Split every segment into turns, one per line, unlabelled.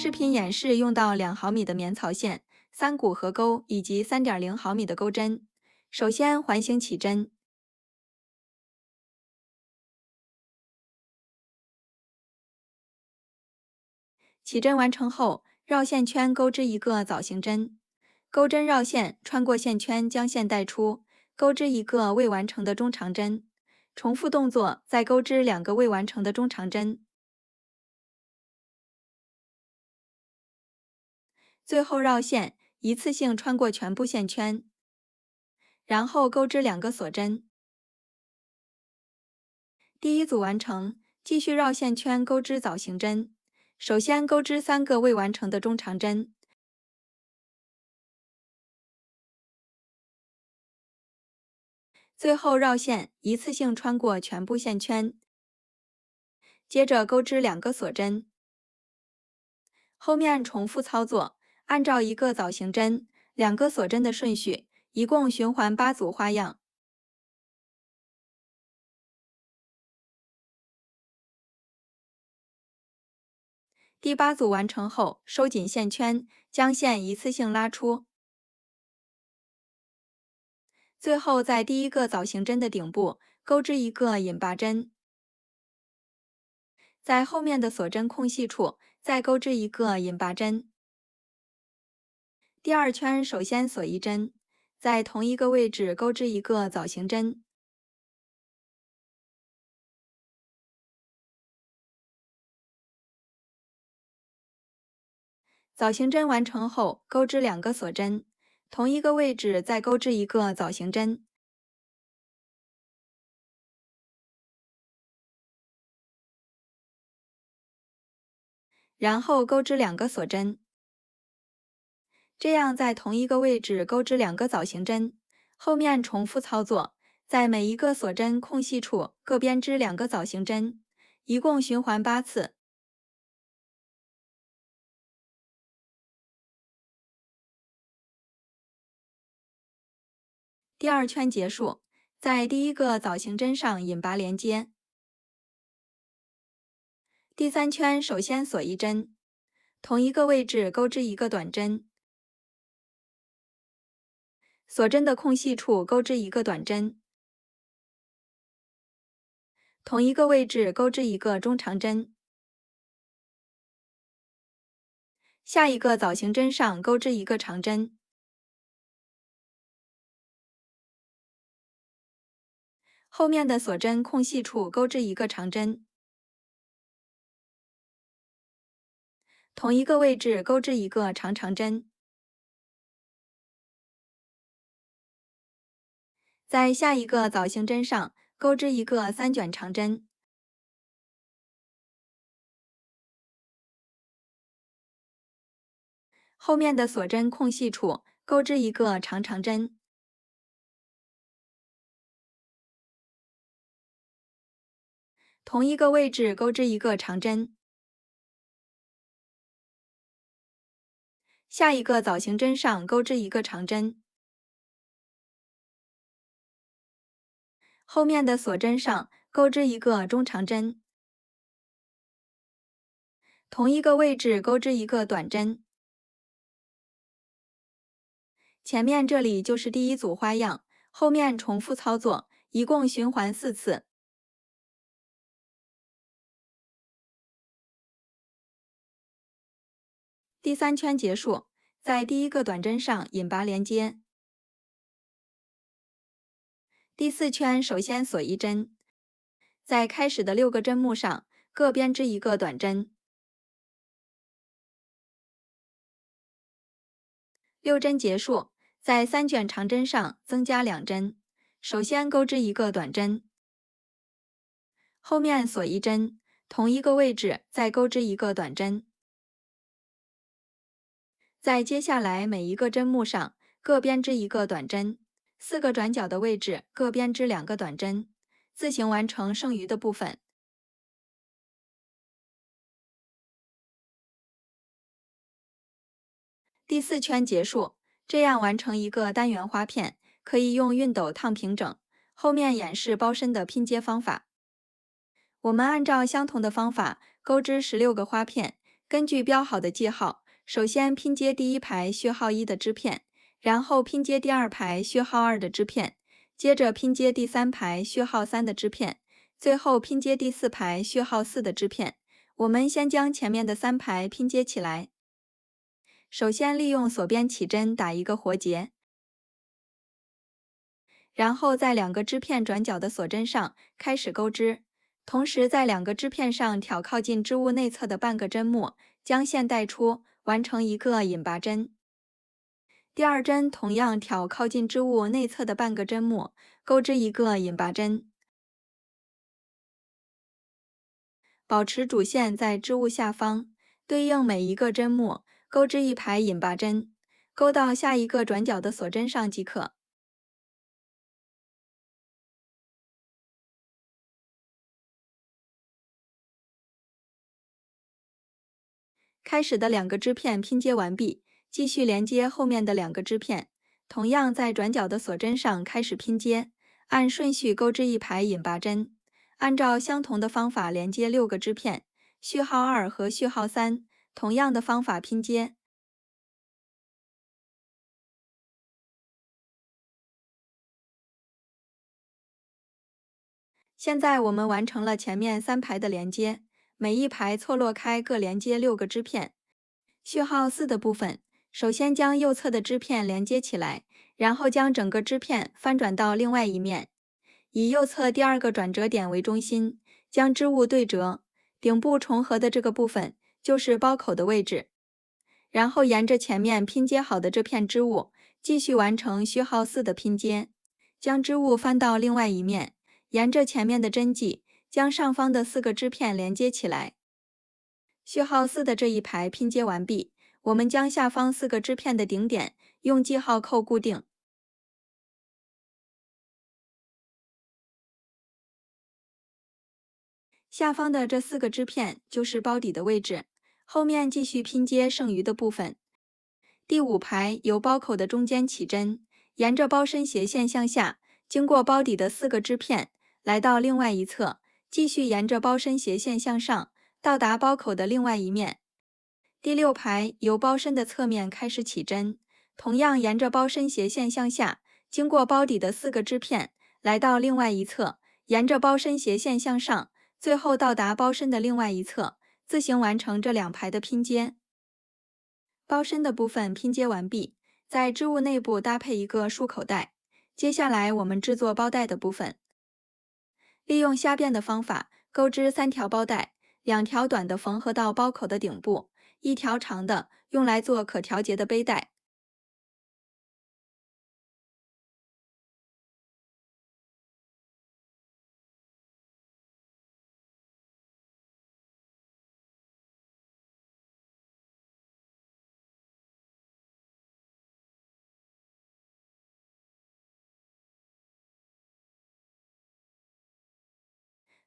视频演示用到2毫米的棉草线、3股合钩以及3.0毫米的钩针。首先环形起针，起针完成后，绕线圈钩织一个枣形针，钩针绕线，穿过线圈将线带出，钩织一个未完成的中长针。重复动作，再钩织2个未完成的中长针。最后绕线，一次性穿过全部线圈，然后钩织2个锁针。第一组完成，继续绕线圈钩织枣形针。首先钩织3个未完成的中长针，最后绕线，一次性穿过全部线圈，接着钩织2个锁针。后面重复操作，按照1个枣形针、2个锁针的顺序，一共循环8组花样。第8组完成后，收紧线圈，将线一次性拉出。最后在第1个枣形针的顶部钩织一个引拔针，在后面的锁针空隙处再钩织一个引拔针。第2圈首先锁一针，在同一个位置钩织一个枣形针。枣形针完成后，钩织2个锁针，同一个位置再钩织一个枣形针。然后钩织2个锁针，这样在同一个位置钩织2个枣形针。后面重复操作，在每一个锁针空隙处各编织2个枣形针，一共循环8次。第2圈结束，在第1个枣形针上引拔连接。第3圈首先锁一针，同一个位置钩织一个短针，锁针的空隙处钩织一个短针，同一个位置钩织一个中长针。下一个枣形针上钩织一个长针，后面的锁针空隙处钩织一个长针，同一个位置钩织一个长针。在下一个枣形针上钩织一个3卷长针，后面的锁针空隙处钩织一个长针，同一个位置钩织一个长针。下一个枣形针上钩织一个长针，后面的锁针上钩织一个中长针，同一个位置钩织一个短针。前面这里就是第1组花样，后面重复操作，一共循环4次。第3圈结束，在第1个短针上引拔连接。第4圈首先锁一针，在开始的6个针目上各编织一个短针。6针结束，在3卷长针上增加2针，首先钩织一个短针，后面锁一针，同一个位置再钩织一个短针。在接下来每一个针目上各编织一个短针，4个转角的位置各编织2个短针，自行完成剩余的部分。第4圈结束，这样完成一个单元花片，可以用熨斗烫平整。后面演示包身的拼接方法。我们按照相同的方法钩织16个花片，根据标好的记号，首先拼接第一排序号1的织片，然后拼接第二排序号2的织片，接着拼接第三排序号3的织片，最后拼接第四排序号4的织片。我们先将前面的3排拼接起来。首先利用锁边起针打一个活结，然后在2个织片转角的锁针上开始钩织，同时在2个织片上挑靠近织物内侧的半个针目，将线带出，完成一个引拔针。第二针同样挑靠近织物内侧的半个针目，钩织一个引拔针。保持主线在织物下方，对应每一个针目，钩织一排引拔针，钩到下一个转角的锁针上即可。开始的2个织片拼接完毕，继续连接后面的2个织片，同样在转角的锁针上开始拼接，按顺序钩织一排引拔针，按照相同的方法连接6个织片，序号2和序号3，同样的方法拼接。现在我们完成了前面3排的连接，每一排错落开各连接6个织片。序号4的部分，首先将右侧的织片连接起来，然后将整个织片翻转到另外一面，以右侧第2个转折点为中心，将织物对折，顶部重合的这个部分就是包口的位置。然后沿着前面拼接好的这片织物，继续完成序号4的拼接，将织物翻到另外一面，沿着前面的针迹，将上方的4个织片连接起来。序号4的这一排拼接完毕，我们将下方4个织片的顶点用记号扣固定。下方的这4个织片就是包底的位置，后面继续拼接剩余的部分。第5排由包口的中间起针，沿着包身斜线向下，经过包底的4个织片，来到另外一侧，继续沿着包身斜线向上，到达包口的另外一面。第6排由包身的侧面开始起针，同样沿着包身斜线向下，经过包底的4个织片，来到另外一侧，沿着包身斜线向上，最后到达包身的另外一侧，自行完成这2排的拼接。包身的部分拼接完毕，在织物内部搭配一个束口袋。接下来我们制作包带的部分，利用虾辫的方法钩织3条包带，2条短的缝合到包口的顶部，1条长的用来做可调节的背带。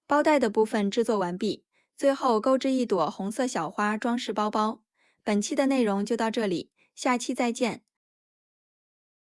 包带的部分制作完毕，最后钩织一朵红色小花装饰包包。本期的内容就到这里，下期再见。